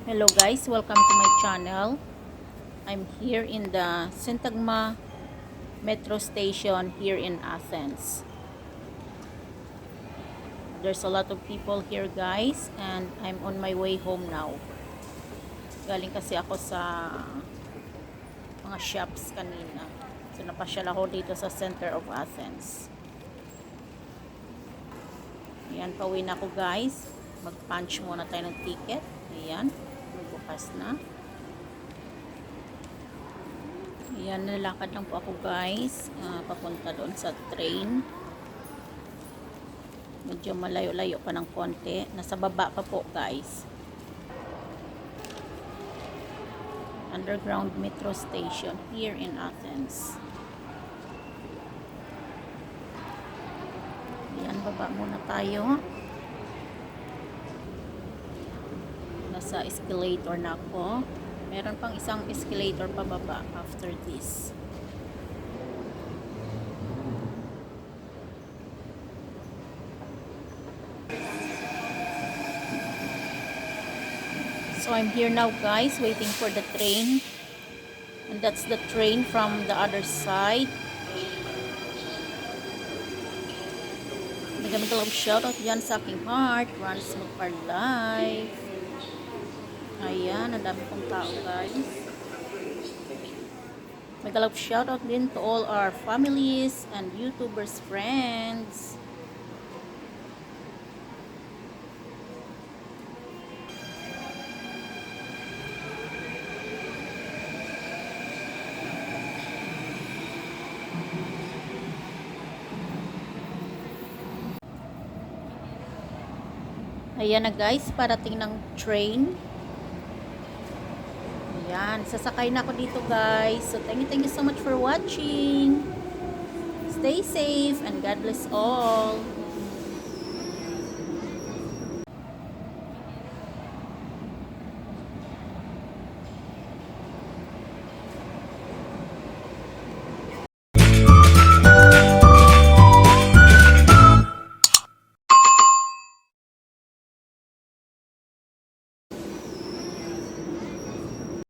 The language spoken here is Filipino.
Hello guys, welcome to my channel. I'm here in the Syntagma metro station here in Athens. There's a lot of people here guys and I'm on my way home now. Galing kasi ako sa mga shops kanina. So napasyal ako dito sa center of Athens. Ayan, pauwi na ako guys. Mag-punch muna tayo ng ticket. Ayan, magbukas na. Ayan, nalakad lang po ako guys. Papunta doon sa train. Medyo malayo-layo pa ng konti. Nasa baba pa po guys. Underground metro station here in Athens. Ayan, baba muna tayo. Nasa escalator na ako. Meron pang isang escalator pababa after this. So I'm here now guys, waiting for the train. And that's the train from the other side. Nagamigalang shoutout dyan sa aking heart. Runs Magpar Live. Ayan, ang dami pong tao guys. Magalang shoutout din to all our families and YouTubers friends. Ayan na guys, parating ng train. Ayan, sasakay na ako dito guys. So thank you so much for watching. Stay safe and God bless all.